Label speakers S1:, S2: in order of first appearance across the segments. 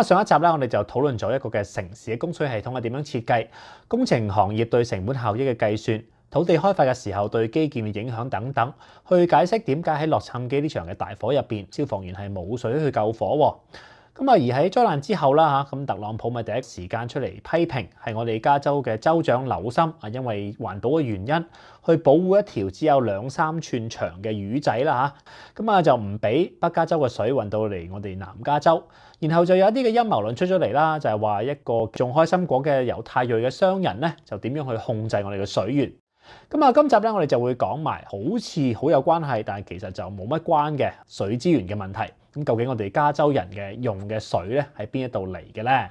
S1: 上一集咧，我哋就討論咗一個嘅城市嘅供水系統係點樣設計，工程行業對成本效益嘅計算，土地開發嘅時候對基建嘅影響等等，去解釋點解喺洛杉磯呢場嘅大火入邊，消防員係冇水去救火。而喺災難之後啦嚇，咁特朗普咪第一時間出嚟批評係我哋加州嘅州長紐森啊，因為環保嘅原因去保護一條只有2-3寸長嘅魚仔啦嚇，就唔俾北加州嘅水運到嚟我哋南加州。然後就有一啲嘅陰謀論出咗嚟啦，就係話一個種開心果嘅猶太裔嘅商人咧，就點樣去控制我哋嘅水源。今集咧我哋就會講埋好似好有關係，但係其實就冇乜關嘅水資源嘅問題。咁究竟我哋加州人嘅用嘅水咧喺邊一度嚟嘅咧？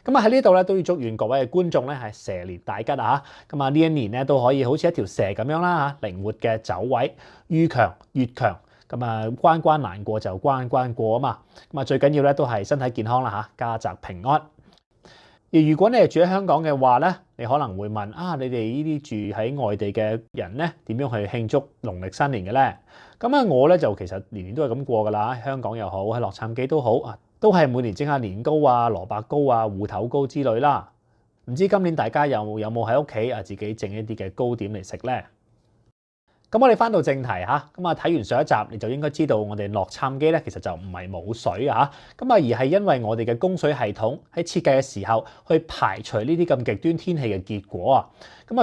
S1: 喺呢度咧都要祝願各位嘅觀眾咧係蛇年大吉啊！呢一年咧都可以好似一條蛇咁樣啦嚇，靈活嘅走位，愈強越強。關關難過就關關過啊嘛！最緊要咧都係身體健康啦嚇，家宅平安。而如果你係住喺香港嘅話咧，你可能會問啊，你哋呢啲住喺外地嘅人咧，點樣去慶祝農曆新年嘅咧？我咧就其實年年都係咁過噶啦，香港又好，喺洛杉磯都好啊，都係每年整下年糕啊、蘿蔔糕啊、芋頭糕之類啦。唔知今年大家有冇喺屋企啊自己整一啲嘅糕點嚟食咧？我哋翻到正題嚇，睇完上一集你就應該知道我哋洛杉磯咧其實就唔係冇水啊，而係因為我哋嘅供水系統喺設計嘅時候去排除呢啲咁極端天氣嘅結果啊，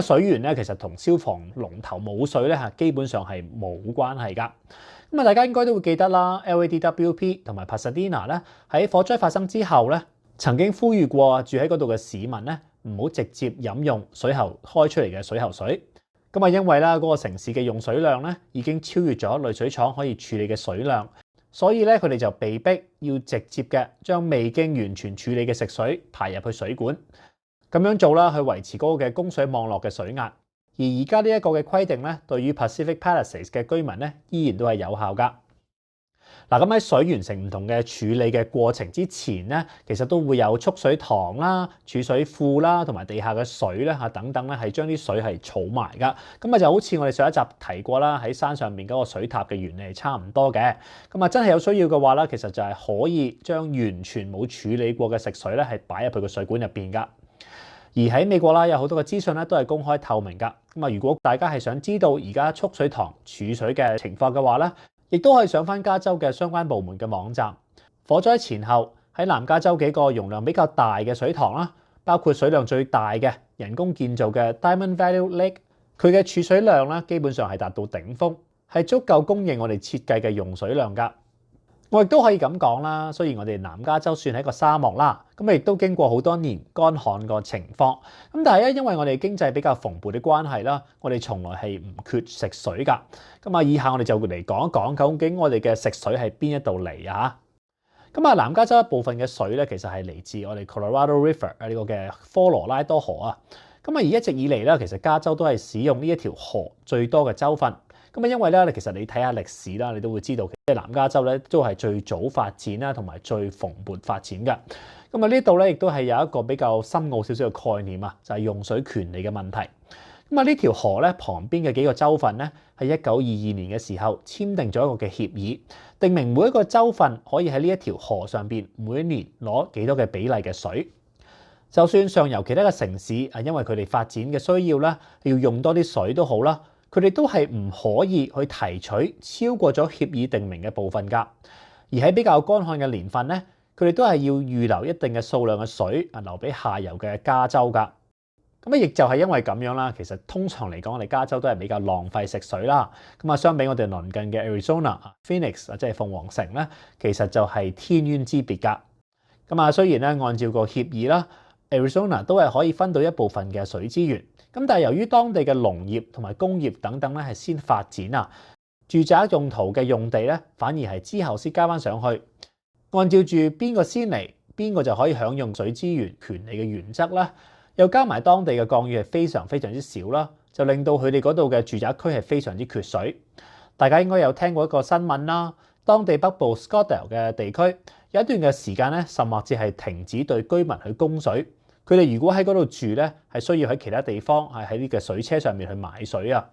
S1: 水源咧其實同消防龍頭冇水咧嚇基本上係冇關係㗎。大家應該都會記得啦 ，LADWP 同埋 Pasadena 咧喺火災發生之後咧，曾經呼籲過住喺嗰度嘅市民咧唔好直接飲用水喉開出嚟嘅水喉水。因為啦，嗰個城市嘅用水量咧已經超越咗濾水廠可以處理嘅水量，所以咧佢哋就被逼要直接嘅將未經完全處理嘅食水排入去水管，咁樣做啦，去維持嗰個嘅供水網絡嘅水壓。而而家呢一個嘅規定咧，對於 Pacific Palisades 嘅居民咧，依然都係有效㗎。喺水完成唔同嘅處理嘅過程之前咧，其實都會有蓄水塘啦、儲水庫啦，同埋地下嘅水咧嚇等等咧，係將啲水係儲埋㗎。就好似我哋上一集提過啦，喺山上面嗰個水塔嘅原理係差唔多嘅。真係有需要嘅話咧，其實就係可以將完全冇處理過嘅食水咧，係擺入去個水管入邊㗎。而喺美國啦，有好多嘅資訊咧都係公開透明㗎。如果大家係想知道而家蓄水塘儲水嘅情況嘅話咧，亦都可以上翻加州嘅相關部門嘅網站。火災前後喺南加州幾個容量比較大嘅水塘啦，包括水量最大嘅人工建造嘅 Diamond Valley Lake， 佢嘅儲水量咧基本上係達到頂峰，係足夠供應我哋設計嘅用水量㗎。我亦都可以咁講啦，雖然我哋南加州算係一個沙漠啦，亦都經過好多年乾旱個情況，但係咧因為我哋經濟比較蓬勃嘅關係啦，我哋從來係唔缺食水㗎。以下我哋就嚟講一講究竟我哋嘅食水係邊一度嚟啊？南加州一部分嘅水咧，其實係嚟自我哋 Colorado River 呢個嘅科羅拉多河啊。而一直以嚟咧，其實加州都係使用呢一條河最多嘅州份。因為咧，其實你睇下歷史啦，你都會知道，即係南加州咧都係最早發展啦，同埋最蓬勃發展嘅。呢度咧亦都係有一個比較深奧少少嘅概念啊，就係用水權利嘅問題。呢條河咧旁邊嘅幾個州份咧，喺1922年嘅時候簽訂咗一個嘅協議，定明每一個州份可以喺呢一條河上邊每一年攞幾多嘅比例嘅水。就算上游其他嘅城市啊，因為佢哋發展嘅需要啦，要用多啲水都好啦。佢哋都係唔可以去提取超過咗協議定明嘅部分㗎，而喺比較乾旱嘅年份咧，佢哋都係要預留一定嘅數量嘅水啊，留俾下游嘅加州㗎。亦就係因為咁樣啦，其實通常嚟講，我哋加州都係比較浪費食水啦。相比我哋鄰近嘅 Arizona、Phoenix 即係鳳凰城咧，其實就係天淵之別㗎。雖然咧按照個協議啦，Arizona 都係可以分到一部分嘅水資源。但係由於當地嘅農業同埋工業等等咧係先發展啊，住宅用途嘅用地咧反而係之後先加翻上去。按照住邊個先嚟，邊個就可以享用水資源權利嘅原則啦，又加埋當地嘅降雨係非常非常之少啦，就令到佢哋嗰度嘅住宅區係非常之缺水。大家應該有聽過一個新聞啦，當地北部 Scottsdale 嘅地區有一段嘅時間咧，甚至係停止對居民去供水。佢哋如果喺嗰度住咧，係需要喺其他地方係喺呢個水車上面去買水啊。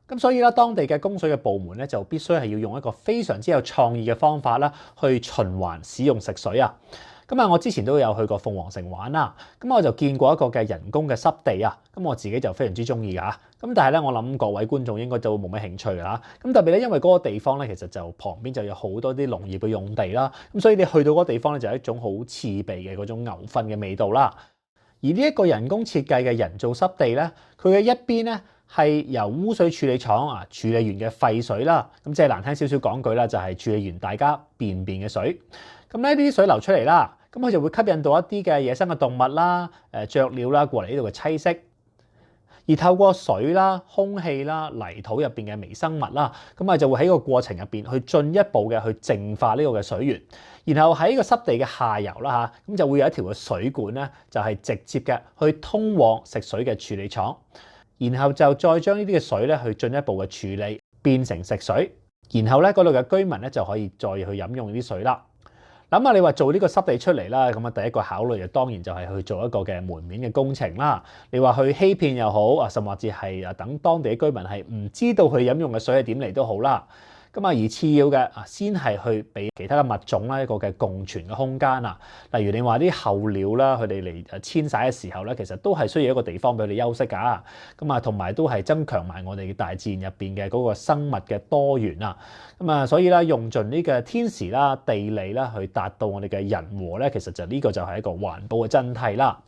S1: 咁所以咧，當地嘅供水嘅部門咧就必須係要用一個非常之有創意嘅方法啦，去循環使用食水啊。咁啊，我之前都有去過鳳凰城玩啦，咁我就見過一個嘅人工嘅濕地啊，咁我自己就非常之中意㗎嚇。咁但係咧，我諗各位觀眾應該都冇乜興趣㗎嚇。咁特別咧，因為嗰個地方咧，其實就旁邊就有好多啲農業嘅用地啦，咁所以你去到嗰個地方咧，就係一種好刺鼻嘅嗰種牛糞嘅味道啦。而呢一個人工設計嘅人造濕地咧，佢嘅一邊咧係由污水處理廠啊處理完嘅廢水啦，咁即係難聽少少講句啦，就係處理完大家便便嘅水。咁呢啲水流出嚟啦，咁佢就會吸引到一啲嘅野生嘅動物啦、雀鳥啦過嚟呢度嘅棲息。而透過水啦、空氣啦、泥土入邊嘅微生物啦，咁啊就會喺個過程入邊去進一步嘅去淨化呢個嘅水源，然後喺個濕地嘅下游啦嚇，咁就會有一條嘅水管咧，就係直接嘅去通往食水嘅處理廠，然後就再將呢啲嘅水咧去進一步嘅處理變成食水，然後咧嗰度嘅居民咧就可以再去飲用呢啲水啦。諗下你話做呢個濕地出嚟啦，咁啊第一個考慮就當然就係去做一個嘅門面嘅工程啦。你話去欺騙又好啊，甚至係等當地嘅居民係唔知道佢飲用嘅水係點嚟都好啦。咁啊，而次要嘅先係去俾其他嘅物種啦一個嘅共存嘅空間啊。例如你話啲候鳥啦，佢哋嚟遷徙嘅時候咧，其實都係需要一個地方俾佢哋休息㗎。咁啊，同埋都係增強埋我哋大自然入邊嘅嗰個生物嘅多元啊。咁啊，所以咧用盡呢個天時啦、地利啦，去達到我哋嘅人和咧，其實就呢個就係一個環保嘅真諦啦。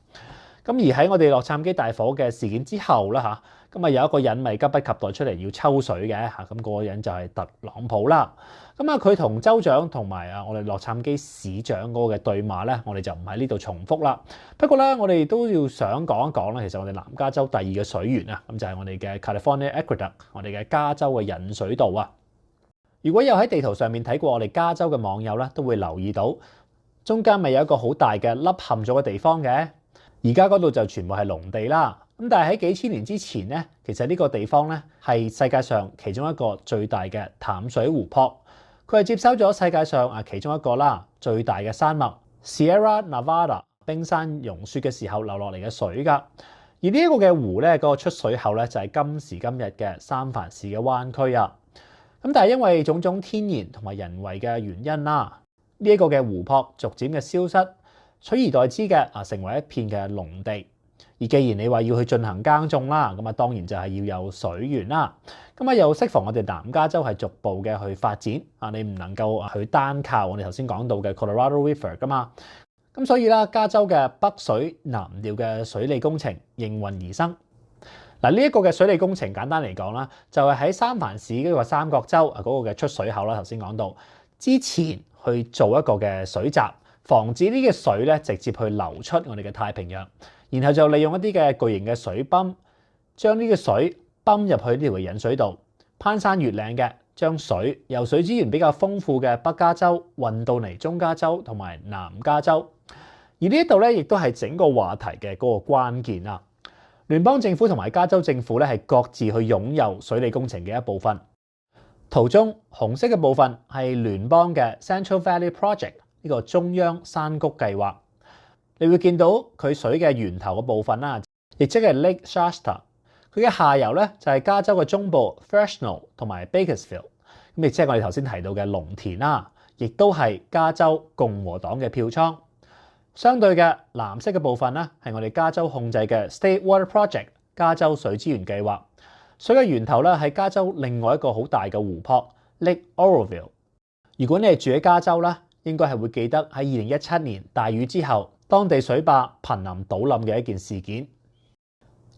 S1: 咁而喺我哋洛杉磯大火嘅事件之後啦嚇，咁啊有一個人咪急不及待出嚟要抽水嘅嚇，咁嗰個人就係特朗普啦。咁啊佢同州長同埋我哋洛杉磯市長嗰個嘅對罵咧，我哋就唔喺呢度重複啦。不過咧，我哋都要想講一講啦，其實我哋南加州第二個水源啊，咁就係我哋嘅 California Aqueduct， 我哋嘅加州嘅引水道啊。如果有喺地圖上面睇過我哋加州嘅網友咧，都會留意到中間咪有一個好大嘅凹陷咗嘅地方嘅。而家嗰度就全部係農地啦，咁但係喺幾千年之前咧，其實呢個地方咧係世界上其中一個最大嘅淡水湖泊，佢係接收咗世界上其中一個啦最大嘅山脈 Sierra Nevada 冰山融雪嘅時候流落嚟嘅水㗎。而呢一個嘅湖咧，嗰個出水口咧就係今時今日嘅三藩市嘅灣區啊。咁但係因為種種天然同埋人為嘅原因啦，呢一個嘅湖泊逐漸嘅消失。取而代之嘅成為一片嘅農地。而既然你話要去進行耕種啦，咁啊當然就係要有水源啦。咁啊又適逢我哋南加州係逐步嘅去發展啊，你唔能夠去單靠我哋頭先講到嘅 Colorado River 噶嘛。咁所以啦，加州嘅北水南調嘅水利工程應運而生。嗱，呢一個嘅水利工程簡單嚟講啦，就係喺三藩市嗰個三角洲嗰個嘅出水口啦，頭先講到之前去做一個嘅水閘。防止呢個水咧直接去流出我哋嘅太平洋，然後就利用一啲嘅巨型嘅水泵，將呢個水泵入去呢條引水道，攀山越嶺嘅將水由水資源比較豐富嘅北加州運到嚟中加州同埋南加州。而呢一度咧亦都係整個話題嘅嗰個關鍵啊！聯邦政府同埋加州政府咧係各自去擁有水利工程嘅一部分。圖中紅色嘅部分係聯邦嘅 Central Valley Project。呢個中央山谷計劃，你會見到佢水嘅源頭嘅部分啦，亦即係 Lake Shasta。佢嘅下游咧就係加州嘅中部 Fresno 同埋 Bakersfield， 咁亦即係我哋頭先提到嘅農田啦，亦都係加州共和黨嘅票倉。相對嘅藍色嘅部分咧係我哋加州控制嘅 State Water Project 加州水資源計劃。水嘅源頭咧係加州另外一個好大嘅湖泊 Lake Oroville。如果你係住喺加州啦，應該係會記得喺2017年大雨之後，當地水壩瀕臨倒冧嘅一件事件。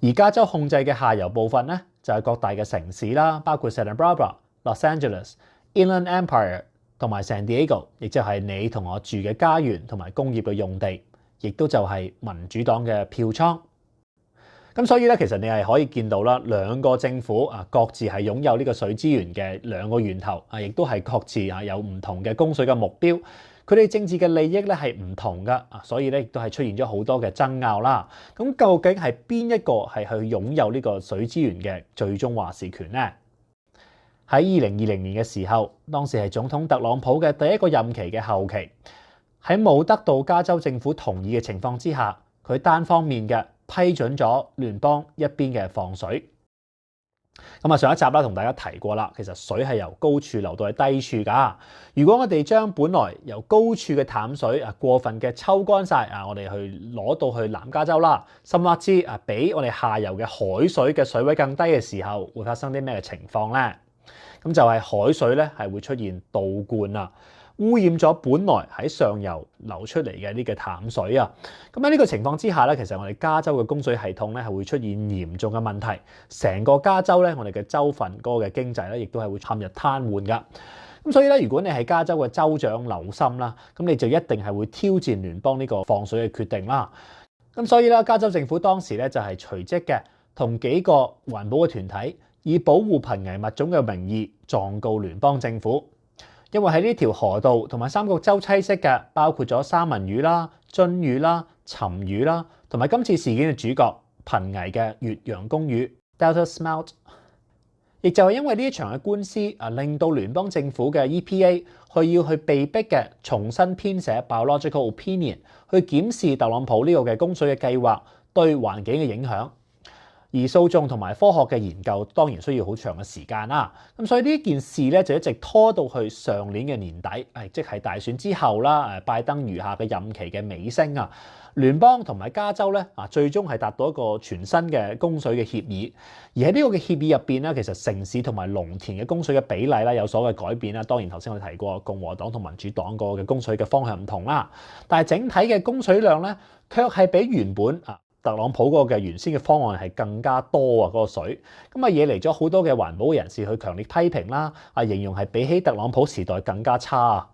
S1: 而加州控制嘅下游部分咧，就係各大嘅城市啦，包括 Santa Barbara、Los Angeles、Inland Empire 同埋 San Diego， 亦即係你同我住嘅家園同埋工業嘅用地，亦都就係民主黨嘅票倉。咁所以咧，其實你係可以見到啦，兩個政府各自係擁有呢個水資源嘅兩個源頭亦都係各自有唔同嘅供水嘅目標。佢哋政治嘅利益咧係唔同噶，所以咧亦都係出現咗好多嘅爭拗啦。咁究竟係邊一個係去擁有呢個水資源嘅最終話事權呢？喺2020年嘅時候，當時係總統特朗普嘅第一個任期嘅後期，喺冇得到加州政府同意嘅情況之下，佢單方面嘅批准咗聯邦一邊嘅放水。咁啊，上一集啦，同大家提過啦，其實水係由高處流到去低處㗎。如果我哋將本來由高處嘅淡水過分嘅抽乾晒我哋去攞到去南加州啦，甚或之比我哋下游嘅海水嘅水位更低嘅時候，會發生啲咩嘅情況咧？咁就係海水咧係會出現倒灌啊，污染咗本來喺上游流出嚟嘅呢個淡水啊。咁喺呢個情況之下咧，其實我哋加州嘅供水系統咧係會出現嚴重嘅問題，成個加州咧我哋嘅州份嗰個嘅經濟咧亦都係會陷入癱瘓噶。咁所以咧，如果你係加州嘅州長留心啦，咁你就一定係會挑戰聯邦呢個放水嘅決定啦。咁所以咧，加州政府當時咧就係隨即嘅同幾個環保嘅團體以保護瀕危物種嘅名義狀告聯邦政府。因為喺呢條河道同埋三角洲棲息嘅，包括咗三文魚啦、鱒魚啦、沉魚啦，同埋今次事件嘅主角瀕危嘅越洋公魚 Delta Smelt。亦就係因為呢一場嘅官司令到聯邦政府嘅 EPA 要去被逼嘅重新編寫 biological opinion 去檢視特朗普呢個嘅供水嘅計劃對環境嘅影響。而訴訟同埋科學嘅研究當然需要好長嘅時間啦，咁所以呢件事咧就一直拖到去上年嘅年底，即係大選之後啦，拜登餘下嘅任期嘅尾聲啊，聯邦同埋加州咧最終係達到一個全新嘅供水嘅協議，而喺呢個嘅協議入邊咧，其實城市同埋農田嘅供水嘅比例啦有所嘅改變啦，當然頭先我哋提過共和黨同民主黨個嘅供水嘅方向唔同啦，但係整體嘅供水量咧卻係比原本特朗普嗰個嘅原先嘅方案係更加多嗰個水，咁惹嚟咗好多嘅環保人士去強烈批評啦，形容係比起特朗普時代更加差。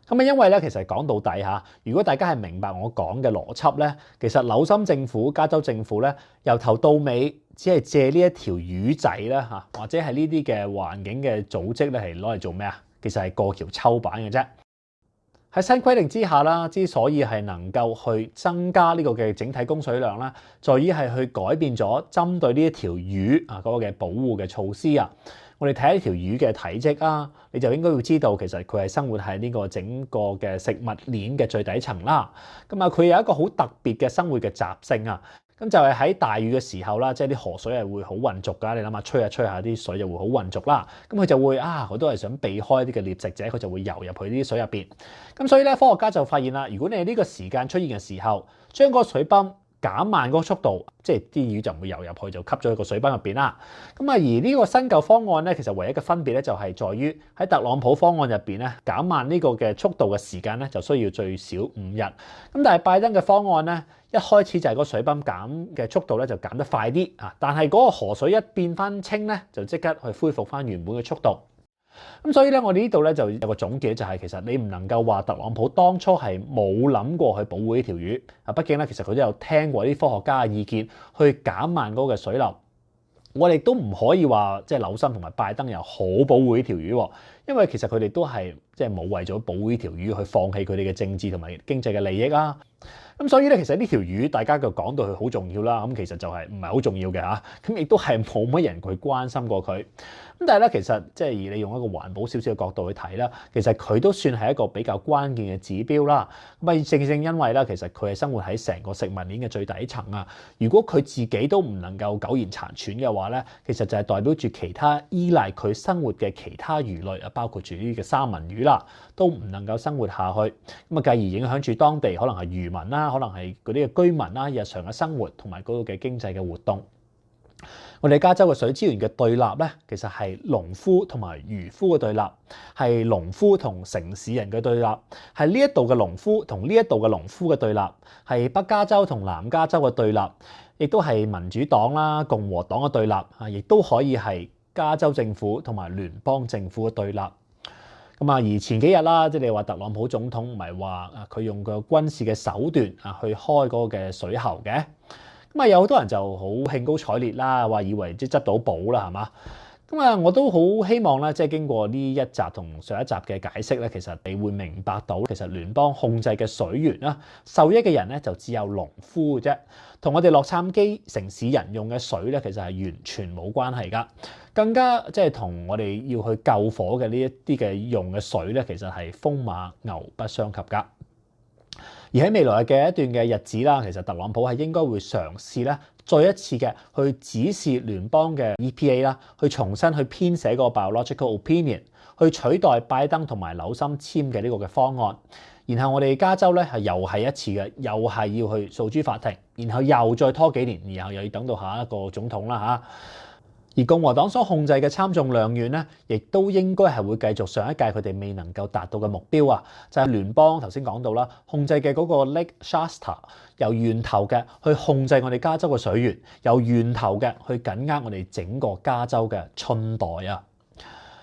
S1: 咁因為咧，其實講到底如果大家係明白我講嘅邏輯咧，其實紐森政府、加州政府咧，由頭到尾只係借呢一條魚仔啦或者係呢啲嘅環境嘅組織咧，係攞嚟做咩啊？其實係過橋抽板嘅啫。喺新規定之下啦，之所以係能夠去增加呢個嘅整體供水量啦，在於係去改變咗針對呢一條魚嗰個嘅保護嘅措施啊。我哋睇下呢條魚嘅體積啊，你就應該會知道其實佢係生活喺呢個整個嘅食物鏈嘅最底層啦。咁佢有一個好特別嘅生活嘅習性啊。咁就係喺大雨嘅時候啦，即係啲河水係會好渾濁㗎。你諗下，吹下啲水就會好渾濁啦。咁佢就會佢都係想避開啲嘅獵食者，佢就會游入去呢啲水入邊。咁所以咧，科學家就發現啦，如果你喺呢個時間出現嘅時候，將個水泵減慢嗰個速度，即係啲魚就唔會游入去，就吸咗喺個水泵入邊啦。咁而呢個新舊方案咧，其實唯一嘅分別咧就係在於喺特朗普方案入邊咧，減慢呢個嘅速度嘅時間咧就需要最少5日。咁但係拜登嘅方案咧，一開始就係個水泵減嘅速度咧就減得快啲但係嗰個河水一變翻清咧，就即刻去恢復翻原本嘅速度。咁所以咧，我哋呢度咧就有個總結，就係其實你唔能夠話特朗普當初係冇諗過去保護呢條魚畢竟咧，其實佢都有聽過啲科學家嘅意見去減慢嗰個水流。我哋都唔可以話即係紐森同埋拜登又好保護呢條魚，因為其實佢哋都係即係冇為咗保護呢條魚去放棄佢哋嘅政治同埋經濟嘅利益啊。咁所以咧，其實呢條魚大家就講到佢好重要啦。咁其實就係唔係好重要嘅咁亦都係冇乜人去關心過佢。咁但係咧，其實即係你用一個環保少少嘅角度去睇啦，其實佢都算係一個比較關鍵嘅指標啦。咁正因為啦，其實佢係生活喺成個食物鏈嘅最底層啊。如果佢自己都唔能夠苟延殘喘嘅話咧，其實就係代表住其他依賴佢生活嘅其他魚類包括住呢個三文魚啦，都唔能夠生活下去。咁繼而影響住當地可能係漁民啦，可能係嗰啲嘅居民啦，日常嘅生活同埋嗰個嘅經濟嘅活動。我哋加州嘅水資源嘅對立咧，其實係農夫同埋漁夫嘅對立，係農夫同城市人嘅對立，係呢一度嘅農夫同呢一度嘅農夫嘅對立，係北加州同南加州嘅對立，亦都係民主黨啦、共和黨嘅對立，亦都可以係加州政府同埋聯邦政府嘅對立。咁而前幾日啦，即係你話特朗普總統唔係話佢用個軍事嘅手段去開嗰個嘅水喉嘅。咁有好多人就好興高采烈啦，話以為即係執到寶啦，係嘛？咁我都好希望咧，即係經過呢一集同上一集嘅解釋咧，其實你會明白到，其實聯邦控制嘅水源啦，受益嘅人咧就只有農夫嘅啫，同我哋洛杉磯城市人用嘅水咧，其實係完全冇關係噶，更加即係同我哋要去救火嘅呢一啲嘅用嘅水咧，其實係風馬牛不相及噶。而喺未來嘅一段嘅日子啦，其實特朗普係應該會嘗試咧，再一次嘅去指示聯邦嘅 EPA 啦，去重新去編寫個 biological opinion， 去取代拜登同埋紐森簽嘅呢個嘅方案。然後我哋加州咧又係一次嘅，又係要去訴諸法庭，然後又再拖幾年，然後又要等到下一個總統啦嚇。而共和黨所控制嘅參眾兩院咧，亦都應該係會繼續上一屆佢哋未能夠達到嘅目標啊，就係聯邦頭先講到啦，控制嘅嗰個 Lake Shasta 由源頭嘅去控制我哋加州嘅水源，由源頭嘅去緊握我哋整個加州嘅春代啊。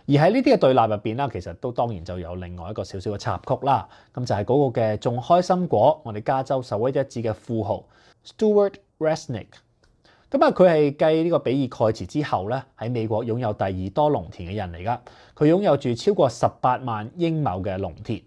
S1: 而喺呢啲嘅對立入邊啦，其實都當然就有另外一個少少嘅插曲啦。咁就係嗰個嘅種開心果，我哋加州首屈一指嘅富豪 Stuart Resnick。咁啊，佢係繼呢個比爾蓋茨之後咧，喺美國擁有第二多農田嘅人嚟噶。佢擁有住超過18萬英畝嘅農田。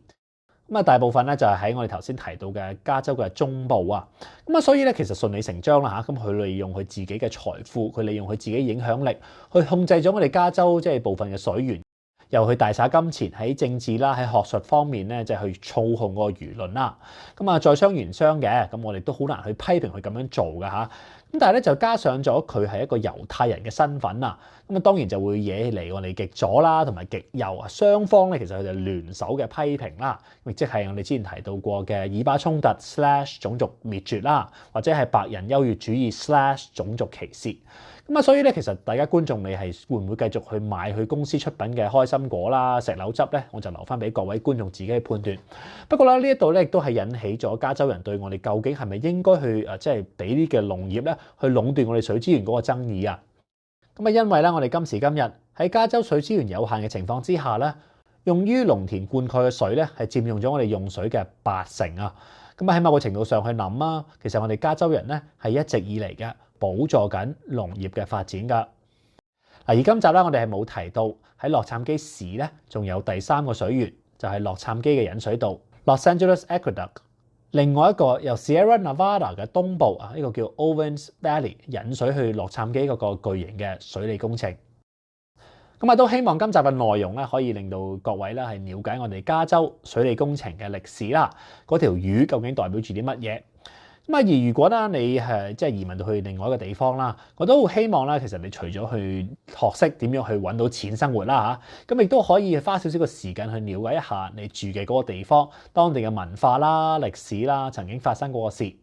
S1: 咁啊，大部分咧就係喺我哋頭先提到嘅加州嘅中部啊。咁啊，所以咧其實順理成章啦嚇。咁佢利用佢自己嘅財富，佢利用佢自己影響力，去控制咗我哋加州即係部分嘅水源，又去大灑金錢喺政治啦、喺學術方面咧，就係去操控個輿論啦。咁啊，在商言商嘅，咁我哋都好難去批評佢咁樣做嘅嚇。咁但係咧就加上咗佢係一個猶太人嘅身份啊，咁啊當然就會惹起嚟我哋極左啦同埋極右啊雙方咧，其實佢哋聯手嘅批評啦，亦即係我哋之前提到過嘅以巴衝突/種族滅絕啦，或者係白人優越主義/種族歧視。咁啊，所以咧其實大家觀眾你係會唔會繼續去買佢公司出品嘅開心果啦、石榴汁咧？我就留翻俾各位觀眾自己去判斷。不過啦，呢一度咧亦都係引起咗加州人對我哋究竟係咪應該去即係俾啲嘅農業咧去壟斷我哋水資源嗰個爭議啊。咁啊，因為咧我哋今時今日喺加州水資源有限嘅情況之下咧，用於農田灌溉嘅水咧係佔用咗我哋用水嘅80%啊。咁啊喺某個程度上去諗啊，其實我哋加州人咧係一直以嚟嘅補助緊農業嘅發展㗎。而今集咧我哋係冇提到喺洛杉磯市咧仲有第3個水源，就係洛杉磯嘅引水道 Los Angeles Aqueduct。另外一個由 Sierra Nevada 嘅東部啊，呢個叫 Owens Valley 引水去洛杉磯嗰個巨型嘅水利工程。咁啊，都希望今集嘅內容咧可以令到各位咧係了解我哋加州水利工程嘅歷史啦，嗰條魚究竟代表住啲乜嘢？咁啊，而如果咧你係即係移民到去另外一個地方啦，我都好希望咧，其實你除咗去學識點樣去揾到錢生活啦嚇，咁亦都可以花少少嘅時間去了解一下你住嘅嗰個地方當地嘅文化啦、歷史啦、曾經發生過嘅事。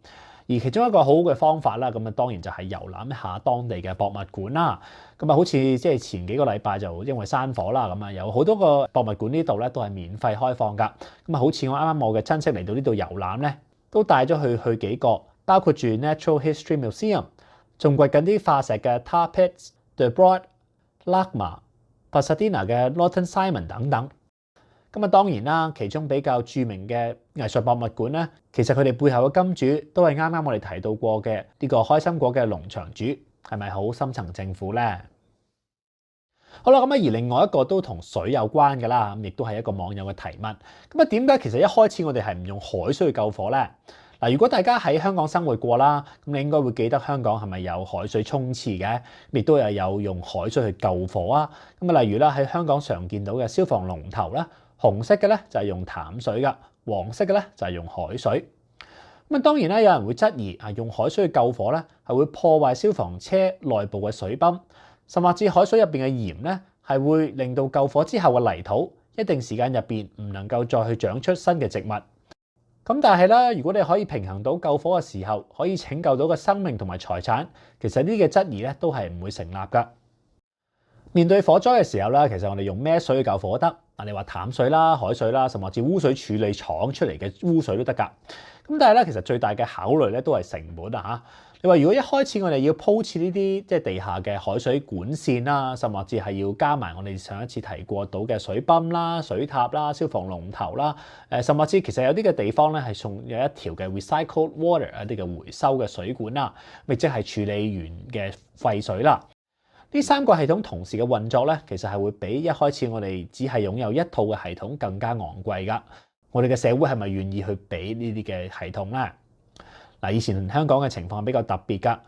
S1: 而其中一個好嘅方法啦，咁啊當然就係遊覽一下當地嘅博物館啦。咁啊，好似即係前幾個禮拜就因為山火啦，咁啊有好多個博物館呢度咧都係免費開放㗎。咁啊，好似我啱啱我嘅親戚嚟到呢度遊覽咧，都帶咗佢去幾個，包括住 Natural History Museum， 仲掘緊啲化石嘅 Tar Pits、The Broad、Lagma、Pasadena 嘅 Norton Simon 等等。咁啊，當然啦，其中比較著名嘅藝術博物館咧，其實佢哋背後嘅金主都係啱啱我哋提到過嘅呢個開心果嘅農場主，係咪好深層政府咧？好啦，咁啊，而另外一個都同水有關嘅啦，咁亦都係一個網友嘅提問。咁啊，點解其實一開始我哋係唔用海水去救火咧？嗱，如果大家喺香港生活過啦，咁你應該會記得香港係咪有海水沖廁嘅？亦都有用海水去救火啊。咁啊，例如啦，喺香港常見到嘅消防龍頭啦，紅色嘅咧就係用淡水噶，黃色嘅咧就係用海水。咁啊，當然啦，有人會質疑啊，用海水去救火咧係會破壞消防車內部嘅水泵，甚至海水入邊嘅鹽咧係會令到救火之後嘅泥土一定時間入邊唔能夠再去長出新嘅植物。咁但係咧，如果你可以平衡到救火嘅時候，可以拯救到個生命同埋財產，其實呢啲嘅質疑咧都係唔會成立噶。面對火災嘅時候咧，其實我哋用咩水去救火得？你話淡水啦、海水啦，甚至污水處理廠出嚟嘅污水都得噶。咁但係咧，其實最大嘅考慮咧都係成本啊嚇。你話如果一開始我哋要鋪設呢啲即係地下嘅海水管線啦，甚至係要加埋我哋上一次提過到嘅水泵啦、水塔啦、消防龍頭啦，甚至其實有啲嘅地方咧係送有一條嘅 recycled water 一啲嘅回收嘅水管啦，亦即係處理完嘅廢水啦。呢3個系統同時嘅運作咧，其實係會比一開始我哋只係擁有一套嘅系統更加昂貴噶。我哋嘅社會係咪願意去俾呢啲嘅系統咧？嗱，以前香港嘅情況比較特別噶，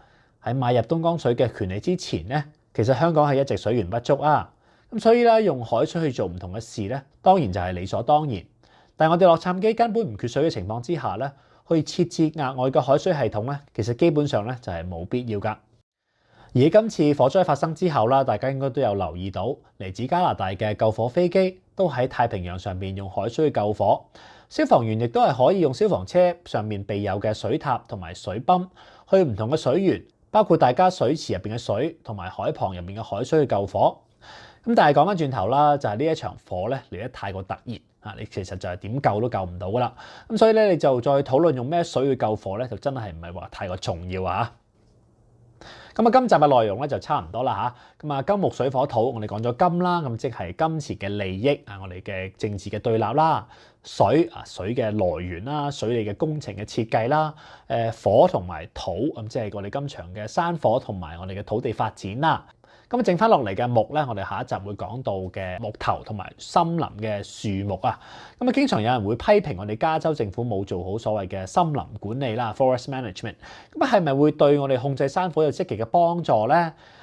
S1: 喺買入東江水嘅權利之前咧，其實香港係一直水源不足啊。咁所以咧，用海水去做唔同嘅事咧，當然就係理所當然。但係我哋洛杉磯根本唔缺水嘅情況之下咧，去設置額外嘅海水系統咧，其實基本上咧就係冇必要㗎。而今次火災發生之後啦，大家應該都有留意到，嚟自加拿大嘅救火飛機都喺太平洋上面用海水去救火。消防員亦都係可以用消防車上面備有嘅水塔同埋水泵，去唔同嘅水源，包括大家水池入邊嘅水同埋海旁入邊嘅海水去救火。咁但係講翻轉頭啦，就係呢一場火咧嚟得太過突然啊！你其實就係點救都救唔到噶啦。咁所以咧，你就再討論用咩水去救火咧，就真係唔係話太過重要啊！咁啊，今集嘅內容咧就差唔多啦嚇。咁啊，金木水火土，我哋講咗金啦，咁即係金錢嘅利益啊，我哋嘅政治嘅對立啦。水啊，水嘅來源啦，水利嘅工程嘅設計啦。火同埋土，咁即係我哋今場嘅山火同埋我哋嘅土地發展啦。咁剩翻落嚟嘅木咧，我哋下一集會講到嘅木頭同埋森林嘅樹木啊。咁啊，經常有人會批評我哋加州政府冇做好所謂嘅森林管理啦 （forest management）。咁啊，係咪會對我哋控制山火有積極嘅幫助咧？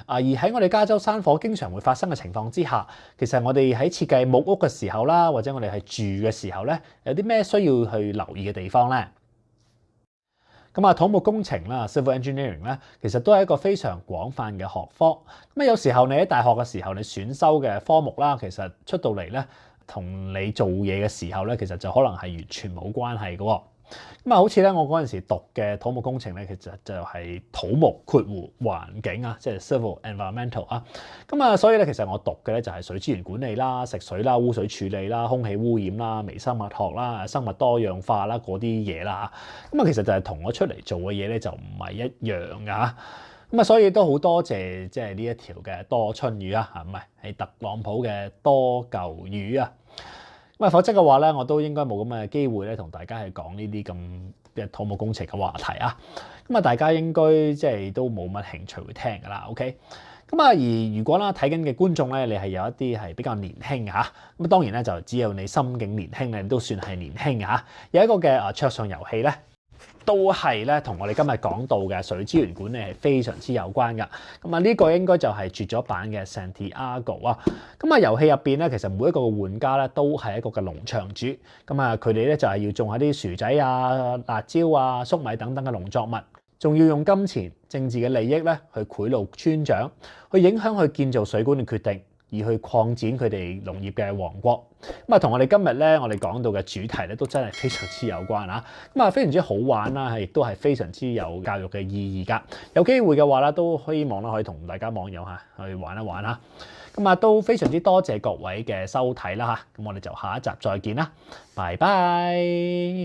S1: 啊，而喺我哋加州山火經常會發生嘅情況之下，其實我哋喺設計木屋嘅時候啦，或者我哋係住嘅時候咧，有啲咩需要去留意嘅地方咧？咁啊，土木工程啦 （civil engineering） 咧，其實都係一個非常廣泛嘅學科。咁啊，有時候你喺大學嘅時候，你選修嘅科目啦，其實出到嚟咧，同你做嘢嘅時候咧，其實就可能係完全冇關係嘅喎。咁啊，好似咧，我嗰陣時讀嘅土木工程咧，其實就係土木括弧環境啊，即係 civil environmental 啊。咁啊，所以咧，其實我讀嘅咧就係水資源管理啦、食水啦、污水處理啦、空氣污染啦、微生物學啦、生物多樣化啦嗰啲嘢啦嚇。咁啊，其實就係同我出嚟做嘅嘢咧就唔係一樣㗎嚇。咁啊，所以都好多謝即係呢一條嘅多春魚啊，唔係係特朗普嘅多嚿魚啊。咁啊，否則嘅話咧，我都應該冇咁嘅機會咧，同大家去講呢啲咁嘅土木工程嘅話題啊。咁啊，大家應該即係都冇乜興趣會聽噶啦。OK。咁啊，而如果啦睇緊嘅觀眾咧，你係有一啲係比較年輕嚇，咁啊當然咧就只有你心境年輕咧，都算係年輕嚇。有一個嘅桌上遊戲咧，都係咧同我哋今日講到嘅水資源管理係非常之有關㗎。咁啊，呢個應該就係絕咗版嘅 Santiago 啊。咁啊，遊戲入邊咧，其實每一個玩家咧都係一個嘅農場主。咁啊，佢哋咧就係要種下啲薯仔啊、辣椒啊、粟米等等嘅農作物，仲要用金錢、政治嘅利益咧去賄賂村長，去影響去建造水管嘅決定，而去擴展佢哋農業嘅王國。咁啊，同我哋今日咧，我哋講到嘅主題咧，都真係非常之有關啊！咁啊，非常之好玩啦，亦都係非常之有教育嘅意義㗎。有機會嘅話咧，都希望咧可以同大家網友去玩一玩啦。咁啊，都非常之多謝各位嘅收睇啦嚇。咁我哋就下一集再見啦，拜拜。